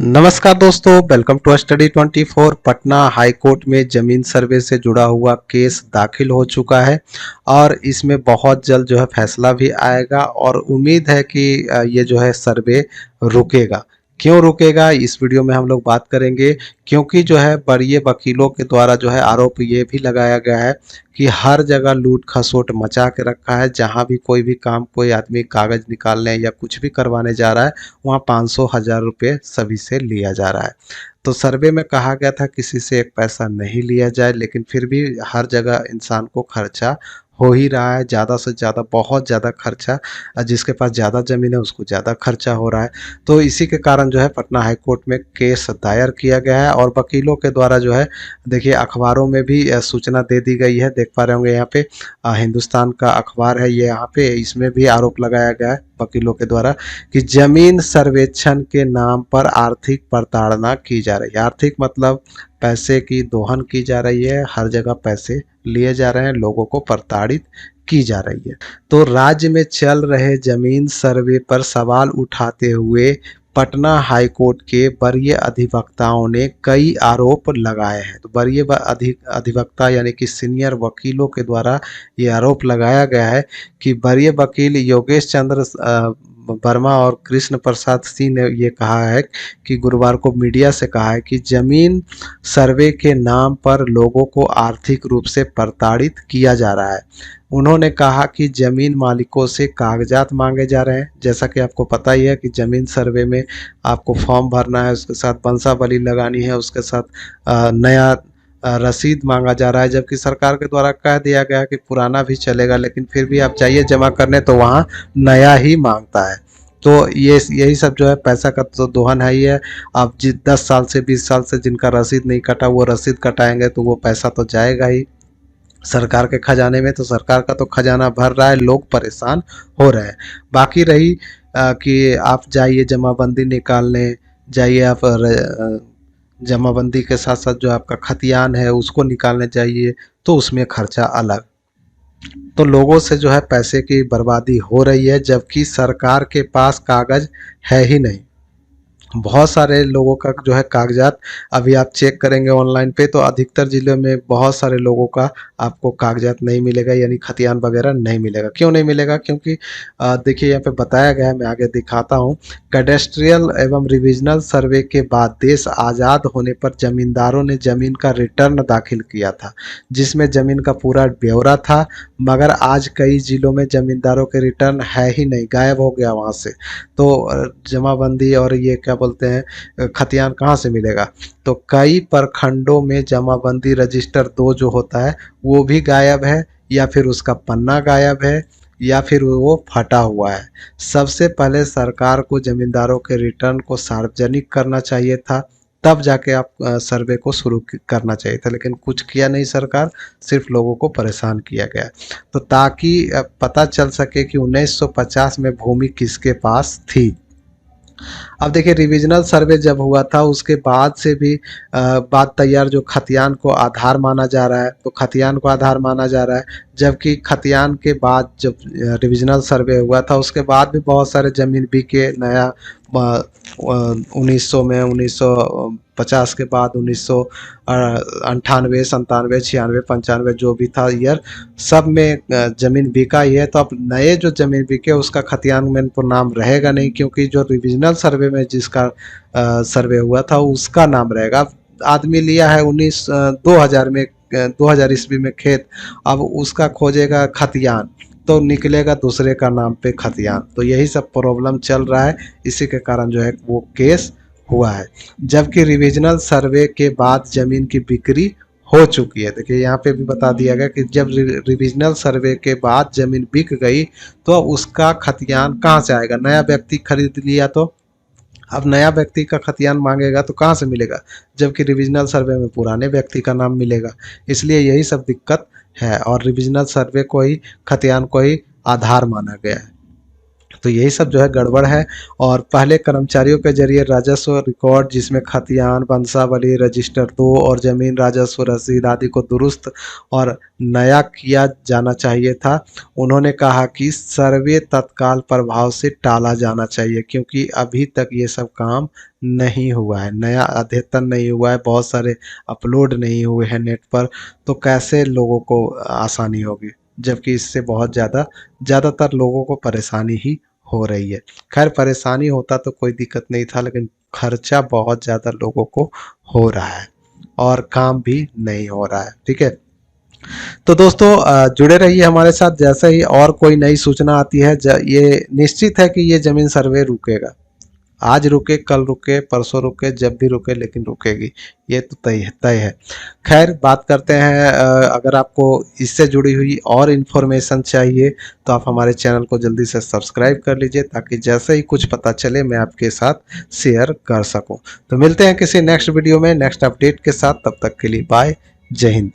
नमस्कार दोस्तों, welcome to study 24। Patna high court में जमीन सर्वे से जुड़ा हुआ केस दाखिल हो चुका है और इसमें बहुत जल्द जो है फैसला भी आएगा और उम्मीद है कि ये जो है सर्वे रुकेगा। क्यों रुकेगा, इस वीडियो में हम लोग बात करेंगे। क्योंकि जो है बड़े वकीलों के द्वारा जो है आरोप ये भी लगाया गया है कि हर जगह लूट खसोट मचा के रखा है। जहां भी कोई भी काम कोई आदमी कागज निकालने या कुछ भी करवाने जा रहा है, वहाँ 500,000 रुपये सभी से लिया जा रहा है। तो सर्वे में कहा गया था किसी से एक पैसा नहीं लिया जाए, लेकिन फिर भी हर जगह इंसान को खर्चा हो ही रहा है। ज़्यादा से ज़्यादा बहुत ज़्यादा खर्चा, जिसके पास ज़्यादा ज़मीन है उसको ज़्यादा खर्चा हो रहा है। तो इसी के कारण जो है पटना हाई कोर्ट में केस दायर किया गया है और वकीलों के द्वारा जो है देखिए अखबारों में भी सूचना दे दी गई है। देख पा रहे होंगे यहाँ पे हिंदुस्तान का अखबार है ये, यहाँ पे इसमें भी आरोप लगाया गया है वकीलों के द्वारा कि जमीन सर्वेक्षण के नाम पर आर्थिक प्रताड़ना की जा रही है। आर्थिक मतलब पैसे की दोहन की जा रही है, हर जगह पैसे लिए जा रहे हैं, लोगों को प्रताड़ित की जा रही है। तो राज्य में चल रहे जमीन सर्वे पर सवाल उठाते हुए पटना हाई कोर्ट के वरीय अधिवक्ताओं ने कई आरोप लगाए हैं। तो वरीय अधिवक्ता यानी कि सीनियर वकीलों के द्वारा ये आरोप लगाया गया है कि वरीय वकील योगेश चंद्र वर्मा और कृष्ण प्रसाद सिंह ने ये कहा है कि गुरुवार को मीडिया से कहा है कि जमीन सर्वे के नाम पर लोगों को आर्थिक रूप से प्रताड़ित किया जा रहा है। उन्होंने कहा कि जमीन मालिकों से कागजात मांगे जा रहे हैं। जैसा कि आपको पता ही है कि जमीन सर्वे में आपको फॉर्म भरना है, उसके साथ बंसावली लगानी है, उसके साथ नया रसीद मांगा जा रहा है। जबकि सरकार के द्वारा कह दिया गया कि पुराना भी चलेगा, लेकिन फिर भी आप जाइए जमा करने तो वहाँ नया ही मांगता है। तो ये यही सब जो है पैसा का तो दोहन है ही है। आप 10 साल से 20 साल से जिनका रसीद नहीं कटा वो रसीद कटाएंगे तो वो पैसा तो जाएगा ही सरकार के खजाने में। तो सरकार का तो खजाना भर रहा है, लोग परेशान हो रहे हैं। बाकी रही कि आप जाइए जमाबंदी निकालने, जाइए आप जमाबंदी के साथ साथ जो आपका खतियान है उसको निकालने जाइए, तो उसमें खर्चा अलग। तो लोगों से जो है पैसे की बर्बादी हो रही है, जबकि सरकार के पास कागज है ही नहीं। बहुत सारे लोगों का जो है कागजात अभी आप चेक करेंगे ऑनलाइन पे तो अधिकतर जिलों में बहुत सारे लोगों का आपको कागजात नहीं मिलेगा, यानी खतियान वगैरह नहीं मिलेगा। क्यों नहीं मिलेगा? क्योंकि देखिए यहाँ पे बताया गया है, मैं आगे दिखाता हूँ। कैडेस्ट्रियल एवं रिविजनल सर्वे के बाद देश आज़ाद होने पर जमींदारों ने जमीन का रिटर्न दाखिल किया था, जिसमें जमीन का पूरा ब्यौरा था। मगर आज कई जिलों में जमींदारों के रिटर्न है ही नहीं, गायब हो गया वहाँ से। तो जमाबंदी और ये क्या बोलते हैं खतियान कहाँ से मिलेगा? तो कई प्रखंडों में जमाबंदी रजिस्टर 2 जो होता है वो भी गायब है, या फिर उसका पन्ना गायब है, या फिर वो फटा हुआ है। सबसे पहले सरकार को जमींदारों के रिटर्न को सार्वजनिक करना चाहिए था, तब जाके आप सर्वे को शुरू करना चाहिए था, लेकिन कुछ किया नहीं सरकार, सिर्फ लोगों को परेशान किया गया। तो ताकि पता चल सके कि 1950 में भूमि किसके पास थी। अब देखिए रिविजनल सर्वे जब हुआ था उसके बाद से भी बात तैयार, जो खतियान को आधार माना जा रहा है, तो खतियान को आधार माना जा रहा है। जबकि खतियान के बाद जब रिविजनल सर्वे हुआ था उसके बाद भी बहुत सारे ज़मीन बिके। नया 1900 में, 1950 के बाद 1998, 97, 96, 95 जो भी था ईयर, सब में ज़मीन बिका ही है। तो अब नए जो ज़मीन बिके उसका खतियान में तो नाम रहेगा नहीं, क्योंकि जो रिविजनल सर्वे में जिसका सर्वे हुआ था उसका नाम रहेगा। आदमी लिया है 2000 में, 2000 ईस्वी में खेत, अब उसका खोजेगा खतियान तो निकलेगा दूसरे का नाम पे खतियान। तो यही सब प्रॉब्लम चल रहा है, इसी के कारण जो है वो केस हुआ है। जबकि रिविजनल सर्वे के बाद जमीन की बिक्री हो चुकी है। देखिए यहाँ पे भी बता दिया गया कि जब रिविजनल सर्वे के बाद जमीन बिक गई तो अब उसका खतियान कहाँ से आएगा? नया व्यक्ति खरीद लिया तो अब नया व्यक्ति का खतियान मांगेगा तो कहाँ से मिलेगा? जबकि रिविजनल सर्वे में पुराने व्यक्ति का नाम मिलेगा। इसलिए यही सब दिक्कत है और रिविजनल सर्वे को ही, खतियान को ही आधार माना गया है। तो यही सब जो है गड़बड़ है। और पहले कर्मचारियों के जरिए राजस्व रिकॉर्ड जिसमें खतियान, वंशावली, रजिस्टर 2 और जमीन राजस्व रसीद आदि को दुरुस्त और नया किया जाना चाहिए था। उन्होंने कहा कि सर्वे तत्काल प्रभाव से टाला जाना चाहिए, क्योंकि अभी तक ये सब काम नहीं हुआ है, नया अद्यतन नहीं हुआ है, बहुत सारे अपलोड नहीं हुए हैं नेट पर, तो कैसे लोगों को आसानी होगी, जबकि इससे बहुत ज़्यादातर लोगों को परेशानी ही हो रही है। खैर, परेशानी होता तो कोई दिक्कत नहीं था, लेकिन खर्चा बहुत ज़्यादा लोगों को हो रहा है और काम भी नहीं हो रहा है। ठीक है, तो दोस्तों जुड़े रहिए हमारे साथ। जैसे ही और कोई नई सूचना आती है, ये निश्चित है कि ये जमीन सर्वे रुकेगा। आज रुके, कल रुके, परसों रुके, जब भी रुके, लेकिन रुकेगी, ये तो तय है। खैर, बात करते हैं, अगर आपको इससे जुड़ी हुई और इन्फॉर्मेशन चाहिए तो आप हमारे चैनल को जल्दी से सब्सक्राइब कर लीजिए, ताकि जैसे ही कुछ पता चले मैं आपके साथ शेयर कर सकूं। तो मिलते हैं किसी नेक्स्ट वीडियो में नेक्स्ट अपडेट के साथ, तब तक के लिए बाय, जय हिंद।